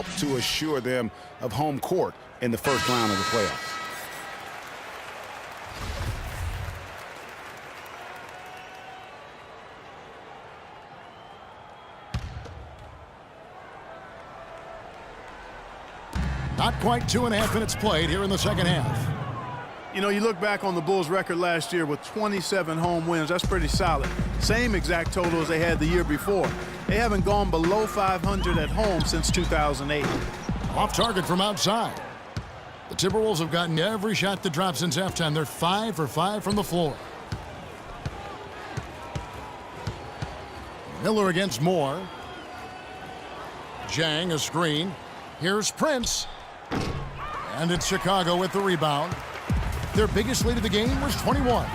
helped to assure them of home court in the first round of the playoffs. Not quite 2.5 minutes played here in the second half. You know, you look back on the Bulls' record last year with 27 home wins. That's pretty solid. Same exact total as they had the year before. They haven't gone below 500 at home since 2008. Off target from outside. The Timberwolves have gotten every shot that dropped since halftime. They're 5 for 5 from the floor. Miller against Moore. Jang a screen. Here's Prince. And it's Chicago with the rebound. Their biggest lead of the game was 21.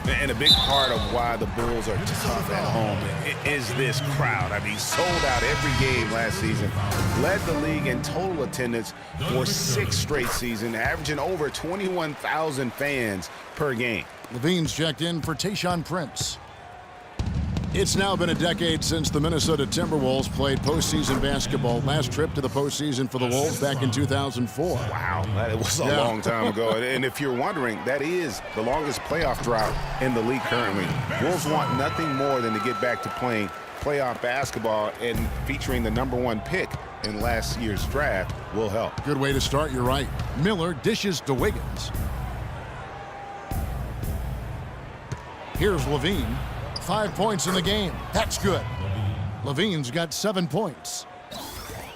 And a big part of why the Bulls are tough at home is this crowd. I mean, sold out every game last season. Led the league in total attendance for 6 straight seasons, averaging over 21,000 fans per game. Levine's checked in for Tayshaun Prince. It's now been a decade since the Minnesota Timberwolves played postseason basketball. Last trip to the postseason for the Wolves back in 2004. Wow, that was a long time ago. And if you're wondering, that is the longest playoff drought in the league currently. Wolves want nothing more than to get back to playing playoff basketball, and featuring the #1 pick in last year's draft will help. Good way to start, you're right. Miller dishes to Wiggins. Here's Levine. 5 points in the game. That's good. Levine's got 7 points.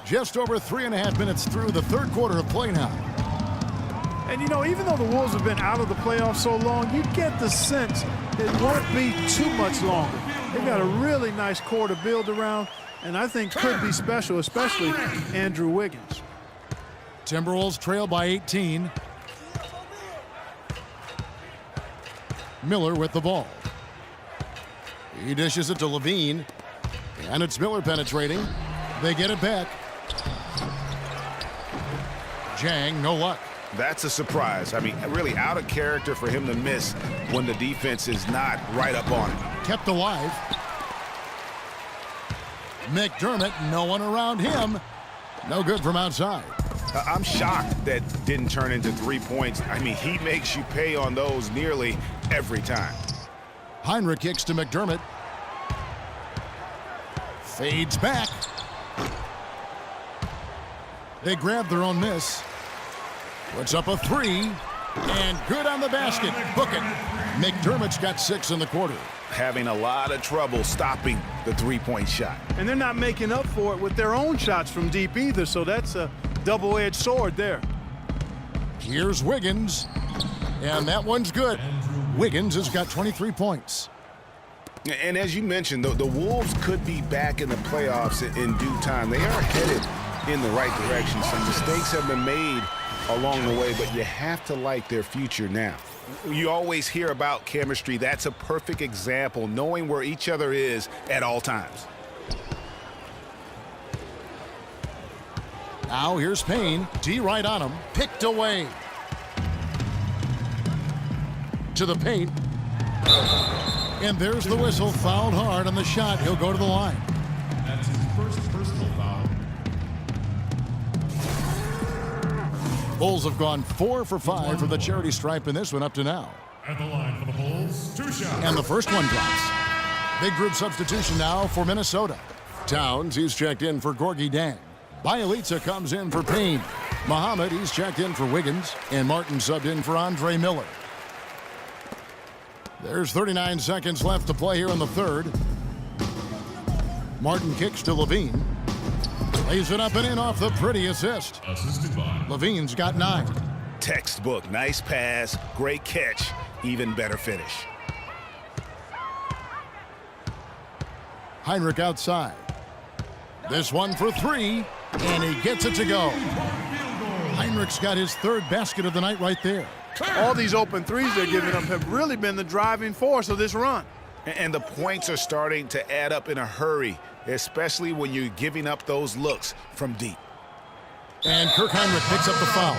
Just over 3.5 minutes through the third quarter of play now. And, you know, even though the Wolves have been out of the playoffs so long, you get the sense it won't be too much longer. They've got a really nice core to build around, and I think could be special, especially Andrew Wiggins. Timberwolves trail by 18. Miller with the ball. He dishes it to Levine, and it's Miller penetrating. They get it back. Jang, no luck. That's a surprise. I mean, really out of character for him to miss when the defense is not right up on it. Kept alive. McDermott, no one around him. No good from outside. I'm shocked that didn't turn into 3 points. I mean, he makes you pay on those nearly every time. Heinrich kicks to McDermott. Fades back. They grab their own miss. Puts up a 3. And good on the basket. Book it. McDermott's got 6 in the quarter. Having a lot of trouble stopping the 3-point shot. And they're not making up for it with their own shots from deep either, so that's a double-edged sword there. Here's Wiggins. And that one's good. Wiggins has got 23 points. And as you mentioned, the Wolves could be back in the playoffs in due time. They are headed in the right direction. Some mistakes have been made along the way, but you have to like their future now. You always hear about chemistry. That's a perfect example, knowing where each other is at all times. Now here's Payne. D right on him. Picked away. To the paint. And there's the whistle. Fouled hard on the shot. He'll go to the line. That's his first personal foul. Bulls have gone 4 for 5 from the charity stripe in this one up to now. At the line for the Bulls, 2 shots. And the first one drops. Big group substitution now for Minnesota. Towns, he's checked in for Gorgui Dieng. Bielitsa comes in for Payne. Muhammad, he's checked in for Wiggins. And Martin subbed in for Andre Miller. There's 39 seconds left to play here in the third. Martin kicks to Levine. Lays it up and in off the pretty assist. Assisted by Levine's got 9. Textbook, nice pass, great catch, even better finish. Heinrich outside. This one for 3, and he gets it to go. Heinrich's got his 3rd basket of the night right there. All these open threes they're giving up have really been the driving force of this run. And the points are starting to add up in a hurry, especially when you're giving up those looks from deep. And Kirk Heinrich picks up the foul.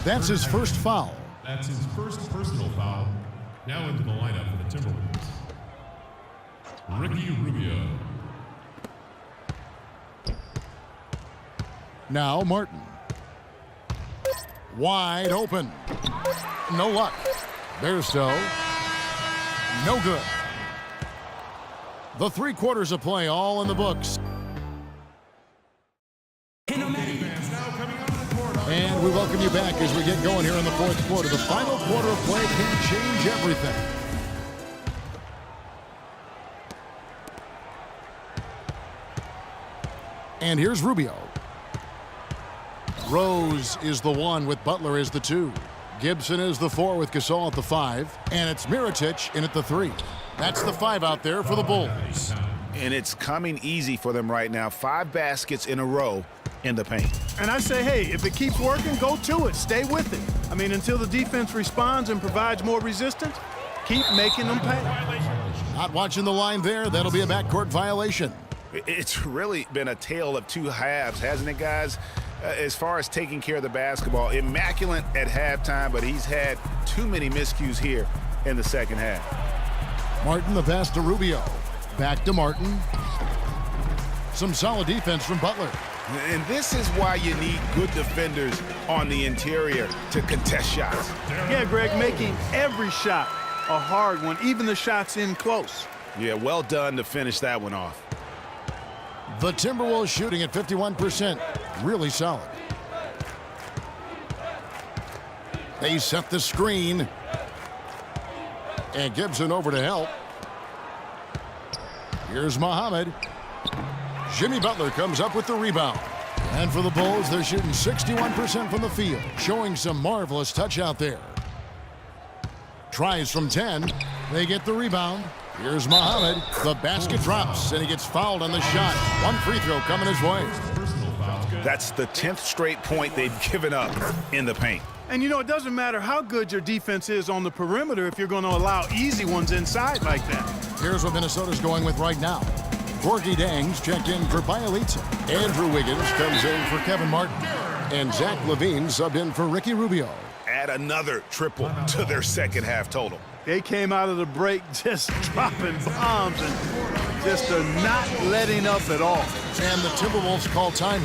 That's his first foul. That's his first personal foul. Now into the lineup for the Timberwolves. Ricky Rubio. Now Martin. Wide open. No luck. Bairstow. No good. The 3 quarters of play all in the books. And we welcome you back as we get going here in the 4th quarter. The final quarter of play can change everything. And here's Rubio. Rose is the 1 with Butler as the 2. Gibson is the 4 with Gasol at the 5. And it's Mirotic in at the 3. That's the 5 out there for the Bulls. And it's coming easy for them right now. 5 baskets in a row in the paint. And I say, hey, if it keeps working, go to it. Stay with it. I mean, until the defense responds and provides more resistance, keep making them pay. Not watching the line there. That'll be a backcourt violation. It's really been a tale of 2 halves, hasn't it, guys? As far as taking care of the basketball, immaculate at halftime, but he's had too many miscues here in the second half. Martin, the pass to Rubio. Back to Martin. Some solid defense from Butler. And this is why you need good defenders on the interior to contest shots. Yeah, Greg, making every shot a hard one, even the shots in close. Yeah, well done to finish that one off. The Timberwolves shooting at 51%. Really solid. They set the screen. And Gibson over to help. Here's Muhammad. Jimmy Butler comes up with the rebound. And for the Bulls, they're shooting 61% from the field, showing some marvelous touch out there. Tries from 10. They get the rebound. Here's Muhammad. The basket drops, and he gets fouled on the shot. 1 free throw coming his way. That's the 10th straight point they've given up in the paint. And, you know, it doesn't matter how good your defense is on the perimeter if you're going to allow easy ones inside like that. Here's what Minnesota's going with right now. Gorgui Dieng's checked in for Bialica. Andrew Wiggins comes in for Kevin Martin. And Zach LaVine subbed in for Ricky Rubio. Add another triple to their second half total. They came out of the break just dropping bombs and just not letting up at all. And the Timberwolves call time.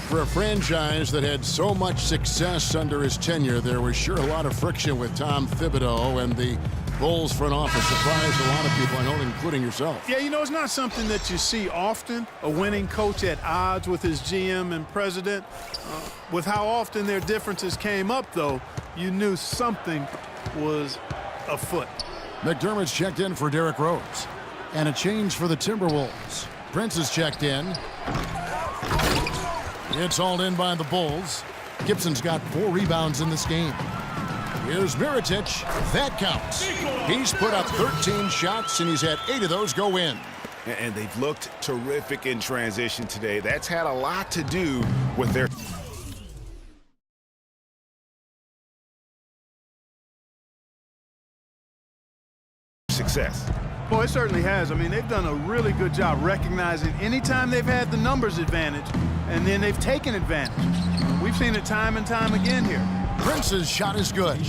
For a franchise that had so much success under his tenure, there was sure a lot of friction with Tom Thibodeau, and the Bulls front office surprised a lot of people, I know, including yourself. Yeah, you know, it's not something that you see often, a winning coach at odds with his GM and president. With how often their differences came up, though, you knew something was afoot. McDermott's checked in for Derrick Rose. And a change for the Timberwolves. Prince is checked in. It's hauled in by the Bulls. Gibson's got 4 rebounds in this game. Here's Mirotic. That counts. He's put up 13 shots, and he's had 8 of those go in. And they've looked terrific in transition today. That's had a lot to do with their success. Boy, it certainly has. I mean, they've done a really good job recognizing anytime they've had the numbers advantage, and then they've taken advantage. We've seen it time and time again here. Prince's shot is good.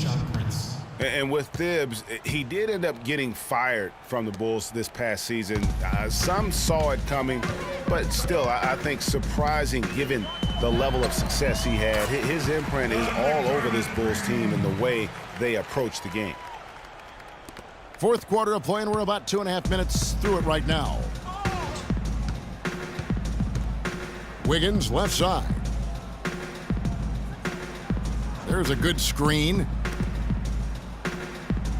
And with Thibs, he did end up getting fired from the Bulls this past season. Some saw it coming, but still, I think surprising given the level of success he had. His imprint is all over this Bulls team and the way they approach the game. 4th quarter of play, and we're about 2.5 minutes through it right now. Wiggins, left side. There's a good screen.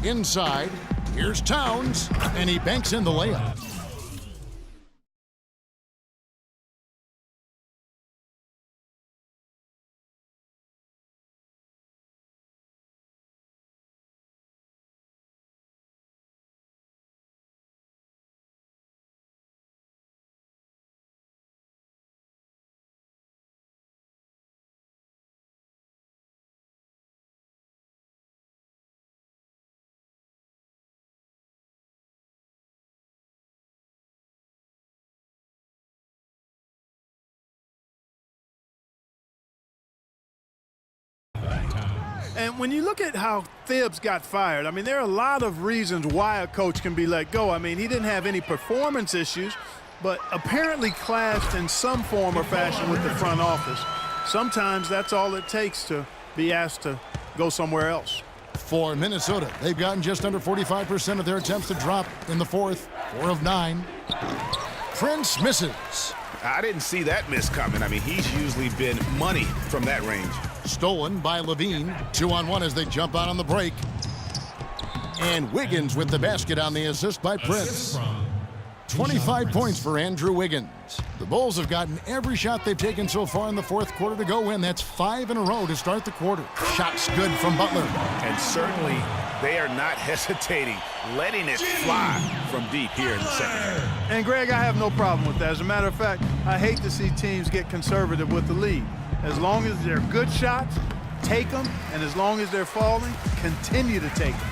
Inside, here's Towns, and he banks in the layup. And when you look at how Thibs got fired, I mean, there are a lot of reasons why a coach can be let go. I mean, he didn't have any performance issues. but apparently clashed in some form or fashion with the front office. Sometimes that's all it takes to be asked to go somewhere else. For Minnesota, they've gotten just under 45% of their attempts to drop in the fourth. 4 of 9. Prince misses. I didn't see that miss coming. I mean, he's usually been money from that range. Stolen by Levine. 2-on-1 as they jump out on the break. And Wiggins with the basket on the assist by Prince. 25 points for Andrew Wiggins. The Bulls have gotten every shot they've taken so far in the fourth quarter to go win. That's 5 in a row to start the quarter. Shots good from Butler. And certainly they are not hesitating, letting it fly from deep here in the second half. And, Greg, I have no problem with that. As a matter of fact, I hate to see teams get conservative with the lead. As long as they're good shots, take them. And as long as they're falling, continue to take them.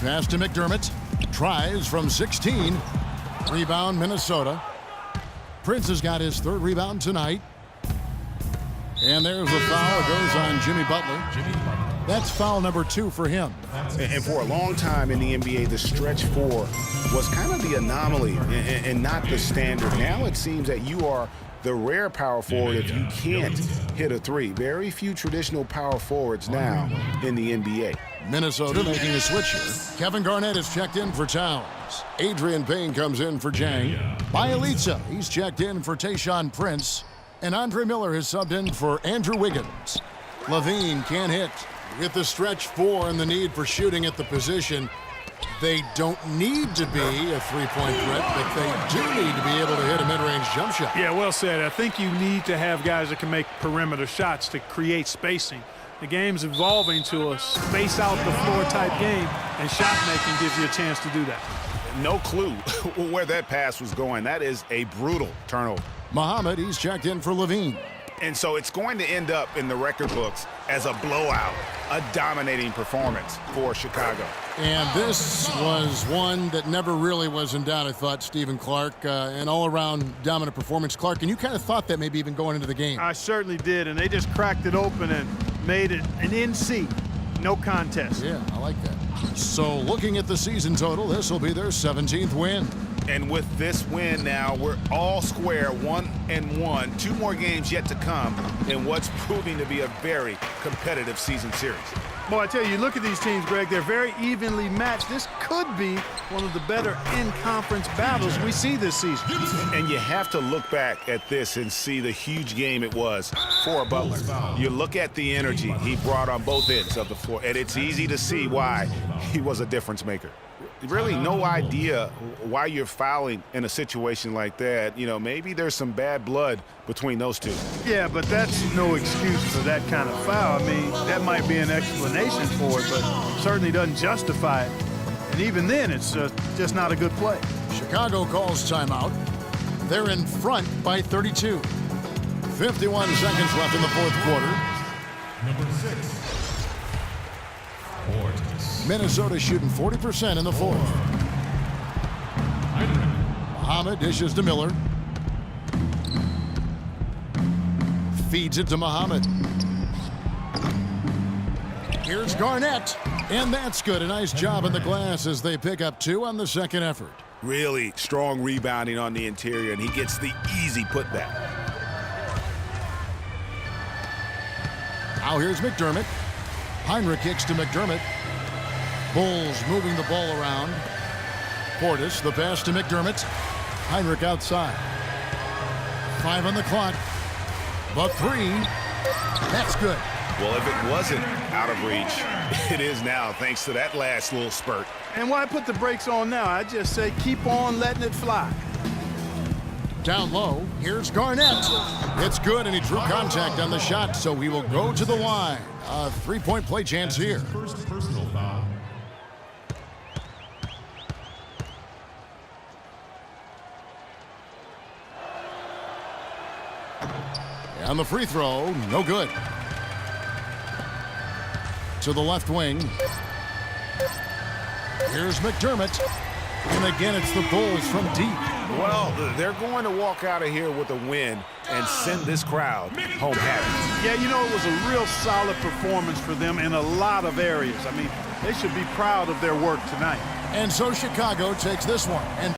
Pass to McDermott. Tries from 16. Rebound, Minnesota. Prince has got his 3rd rebound tonight. And there's a foul. It goes on Jimmy Butler. That's foul number 2 for him. And for a long time in the NBA, the stretch 4 was kind of the anomaly and not the standard. Now it seems that you are the rare power forward if you can't hit a 3. Very few traditional power forwards now in the NBA. Minnesota making a switch here. Kevin Garnett is checked in for Towns. Adrian Payne comes in for Jang. Bielitsa, he's checked in for Tayshaun Prince. And Andre Miller has subbed in for Andrew Wiggins. Levine can't hit. With the stretch 4 and the need for shooting at the position, they don't need to be a 3-point threat, but they do need to be able to hit a mid-range jump shot. Yeah, well said. I think you need to have guys that can make perimeter shots to create spacing. The game's evolving to a space out the floor type game, and shot making gives you a chance to do that. No clue where that pass was going. That is a brutal turnover. Muhammad, he's checked in for Levine. And so it's going to end up in the record books as a blowout, a dominating performance for Chicago. And this was one that never really was in doubt, I thought, Stephen Clark. An all-around dominant performance. Clark, and you kind of thought that maybe even going into the game. I certainly did, and they just cracked it open and made it an NC. No contest. Yeah, I like that. So looking at the season total, this will be their 17th win. And with this win now, we're all square, 1-1. 2 more games yet to come in what's proving to be a very competitive season series. Boy, I tell you, look at these teams, Greg. They're very evenly matched. This could be one of the better in-conference battles we see this season. And you have to look back at this and see the huge game it was for Butler. You look at the energy he brought on both ends of the floor, and it's easy to see why he was a difference maker. Really no idea why you're fouling in a situation like that. You know, maybe there's some bad blood between those two. Yeah, but that's no excuse for that kind of foul. I mean, that might be an explanation for it, but certainly doesn't justify it. And even then, it's just not a good play. Chicago calls timeout. They're in front by 32. 51 seconds left in the fourth quarter. Number 6. Hortons. Minnesota shooting 40% in the fourth. Muhammad dishes to Miller. Feeds it to Muhammad. Here's Garnett. And that's good. A nice job in the glass as they pick up 2 on the second effort. Really strong rebounding on the interior, and he gets the easy putback. Now here's McDermott. Heinrich kicks to McDermott. Bulls moving the ball around. Portis, the pass to McDermott. Heinrich outside. 5 on the clock. But 3. That's good. Well, if it wasn't out of reach, it is now, thanks to that last little spurt. And why put the brakes on now? I just say keep on letting it fly. Down low, here's Garnett. It's good, and he drew contact on the shot, so he will go to the line. A 3-point play chance here. First personal foul. And the free throw, no good. To the left wing. Here's McDermott. And again, it's the Bulls from deep. Well, they're going to walk out of here with a win and send this crowd home happy. Yeah, you know, it was a real solid performance for them in a lot of areas. I mean, they should be proud of their work tonight. And so Chicago takes this one. And